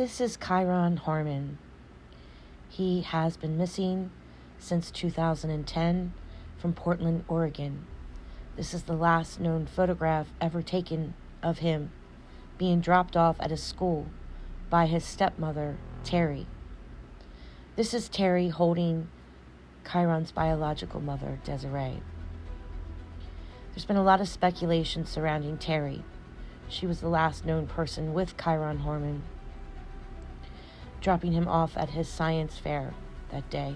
This is Kyron Horman. He has been missing since 2010 from Portland, Oregon. This is the last known photograph ever taken of him being dropped off at a school by his stepmother, Terri. This is Terri holding Kyron's biological mother, Desiree. There's been a lot of speculation surrounding Terri. She was the last known person with Kyron Horman, dropping him off at his science fair that day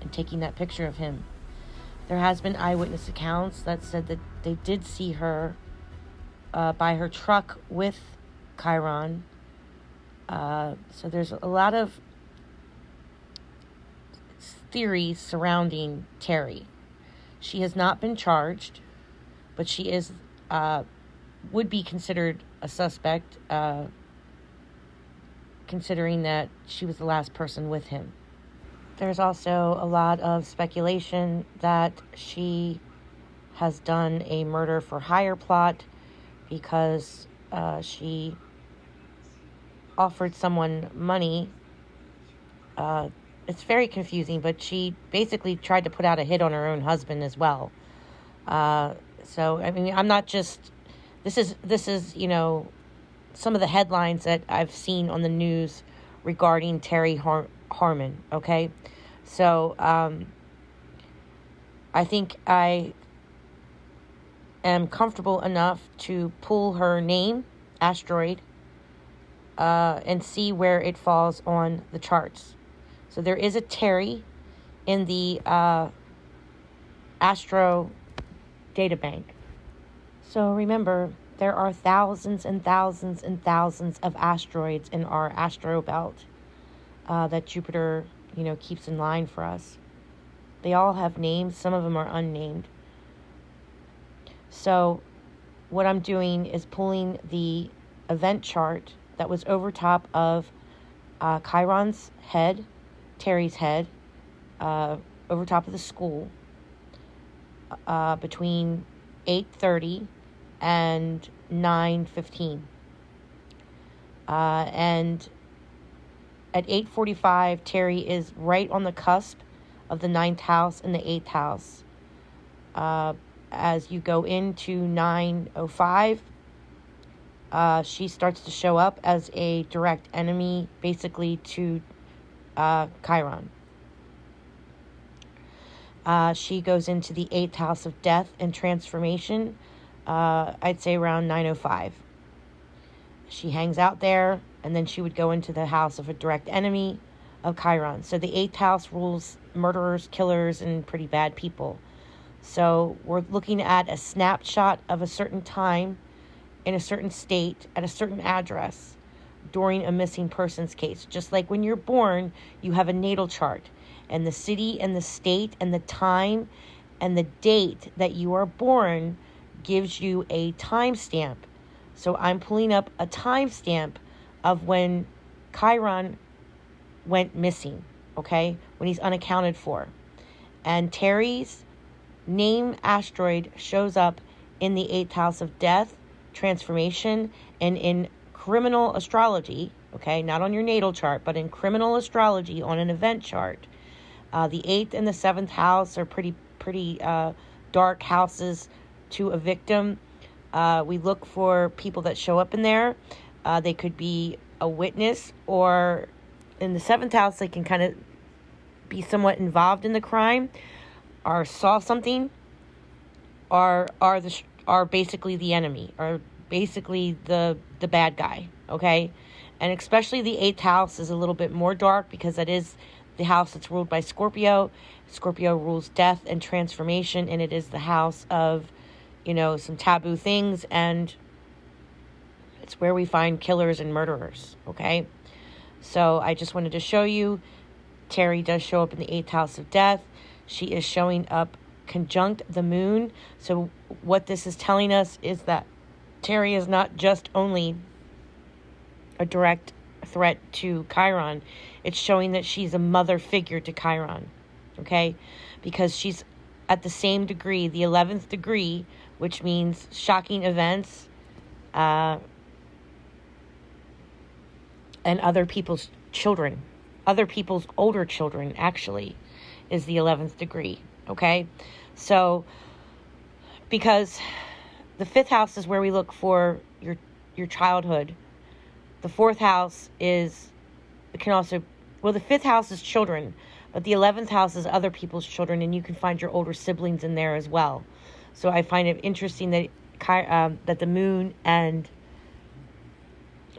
and taking that picture of him. There has been eyewitness accounts that said that they did see her by her truck with Kyron. So there's a lot of theories surrounding Terri. She has not been charged, but she is would be considered a suspect, considering that she was the last person with him. There's also a lot of speculation that she has done a murder for hire plot because she offered someone money. It's very confusing, but she basically tried to put out a hit on her own husband as well. So, I mean, I'm not just... This is, you know, some of the headlines that I've seen on the news regarding Terri Horman, okay? So, I think I am comfortable enough to pull her name, Asteroid, and see where it falls on the charts. So there is a Terri in the Astro databank. So remember, there are thousands and thousands and thousands of asteroids in our Astro belt that Jupiter, you know, keeps in line for us. They all have names. Some of them are unnamed. So what I'm doing is pulling the event chart that was over top of Kyron's head, Terri's head, over top of the school, between 8:30 and 9:15. And at 8:45, Terri is right on the cusp of the 9th house and the 8th house. As you go into 9:05, she starts to show up as a direct enemy, basically, to Kyron. She goes into the 8th house of death and transformation, I'd say around 9:05. She hangs out there, and then she would go into the house of a direct enemy of Kyron. So the 8th house rules murderers, killers, and pretty bad people. So we're looking at a snapshot of a certain time in a certain state at a certain address during a missing persons case. Just like when you're born, you have a natal chart, and the city and the state and the time and the date that you are born gives you a timestamp. So I'm pulling up a timestamp of when Kyron went missing, okay? When he's unaccounted for. And Terri's name, Asteroid, shows up in the 8th house of death, transformation, and in criminal astrology, okay? Not on your natal chart, but in criminal astrology on an event chart. The 8th and the 7th house are pretty dark houses to a victim. We look for people that show up in there. They could be a witness, or in the 7th house, they can kind of be somewhat involved in the crime, or saw something, or are basically the enemy, or basically the bad guy, okay? And especially the 8th house is a little bit more dark because that is the house that's ruled by Scorpio. Scorpio rules death and transformation, and it is the house of, you know, some taboo things, and it's where we find killers and murderers, okay? So I just wanted to show you, Terri does show up in the 8th house of death. She is showing up conjunct the moon. So what this is telling us is that Terri is not just only a direct threat to Kyron. It's showing that she's a mother figure to Kyron, okay? Because she's at the same degree, the 11th degree, which means shocking events, and other people's children, other people's older children, actually, is the 11th degree. Okay? So, because the 5th house is where we look for your childhood. The 4th house is, it can also, well, the 5th house is children, but the 11th house is other people's children, and you can find your older siblings in there as well. So I find it interesting that that the moon and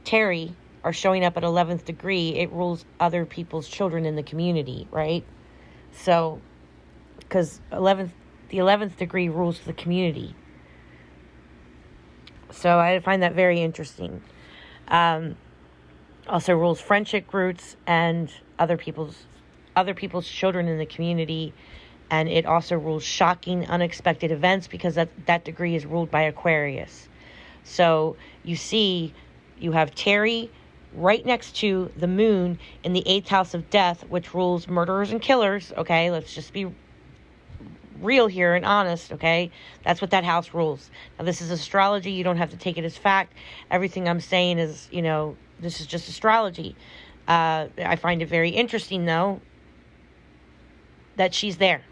Terri are showing up at 11th degree. It rules other people's children in the community, right? So, because the 11th degree rules the community. So I find that very interesting. Also rules friendship groups and other people's children in the community. And it also rules shocking, unexpected events, because that degree is ruled by Aquarius. So you see, you have Terri right next to the moon in the 8th house of death, which rules murderers and killers. Okay, let's just be real here and honest. Okay, that's what that house rules. Now, this is astrology. You don't have to take it as fact. Everything I'm saying is, this is just astrology. I find it very interesting, though, that she's there.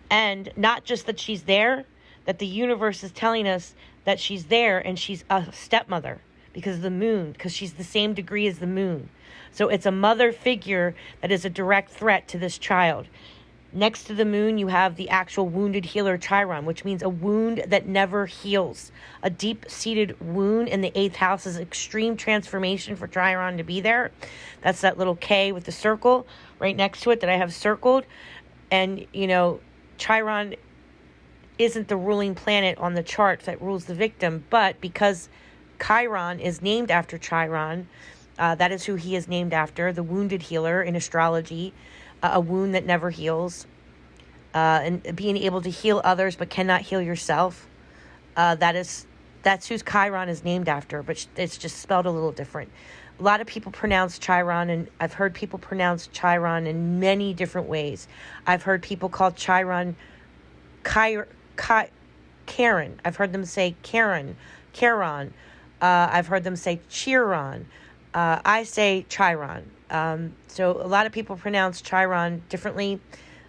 And not just that she's there, that the universe is telling us that she's there, and she's a stepmother because of the moon, because she's the same degree as the moon. So it's a mother figure that is a direct threat to this child. Next to the moon, you have the actual wounded healer Chiron, which means a wound that never heals. A deep-seated wound in the 8th house is extreme transformation for Chiron to be there. That's that little K with the circle right next to it that I have circled. And, Chiron isn't the ruling planet on the chart that rules the victim, but because Kyron is named after Chiron, that is who he is named after, the wounded healer in astrology, a wound that never heals, and being able to heal others but cannot heal yourself. That's who Kyron is named after, but it's just spelled a little different. A lot of people pronounce Chiron, and I've heard people pronounce Chiron in many different ways. I've heard people call Chiron Karen. I've heard them say Charon. I've heard them say Chiron. I say Chiron. So a lot of people pronounce Chiron differently,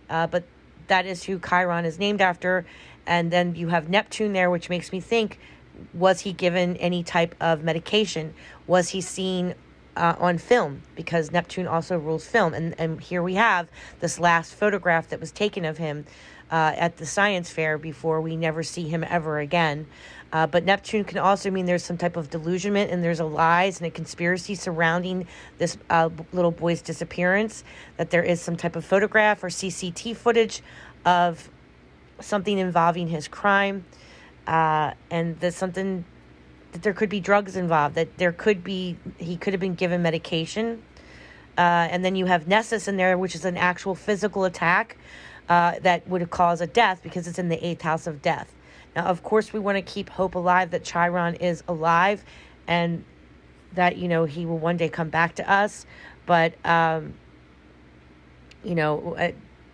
but that is who Chiron is named after. And then you have Neptune there, which makes me think, was he given any type of medication? Was he seen on film? Because Neptune also rules film. And here we have this last photograph that was taken of him at the science fair before we never see him ever again. But Neptune can also mean there's some type of delusionment, and there's a lies and a conspiracy surrounding this little boy's disappearance, that there is some type of photograph or CCTV footage of something involving his crime. And there's something that there could be drugs involved, that he could have been given medication. And then you have Nessus in there, which is an actual physical attack that would cause a death because it's in the 8th house of death. Now, of course, we want to keep hope alive that Chiron is alive and that, he will one day come back to us. But,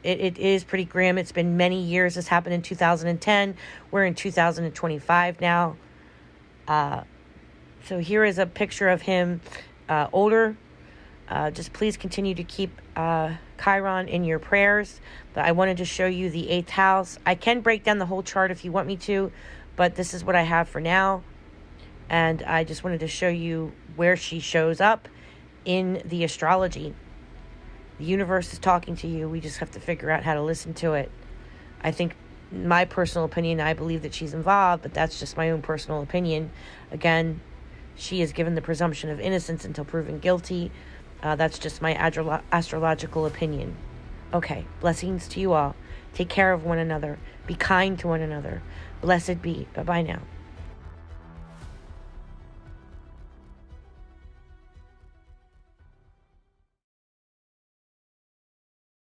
it is pretty grim. It's been many years. This happened in 2010. We're in 2025 now. So here is a picture of him older. Just please continue to keep Kyron in your prayers. But I wanted to show you the 8th house. I can break down the whole chart if you want me to, but this is what I have for now. And I just wanted to show you where she shows up in the astrology. The universe is talking to you. We just have to figure out how to listen to it. I think, my personal opinion, I believe that she's involved, but that's just my own personal opinion. Again, she is given the presumption of innocence until proven guilty. That's just my astrological opinion. Okay, blessings to you all. Take care of one another. Be kind to one another. Blessed be. Bye-bye now.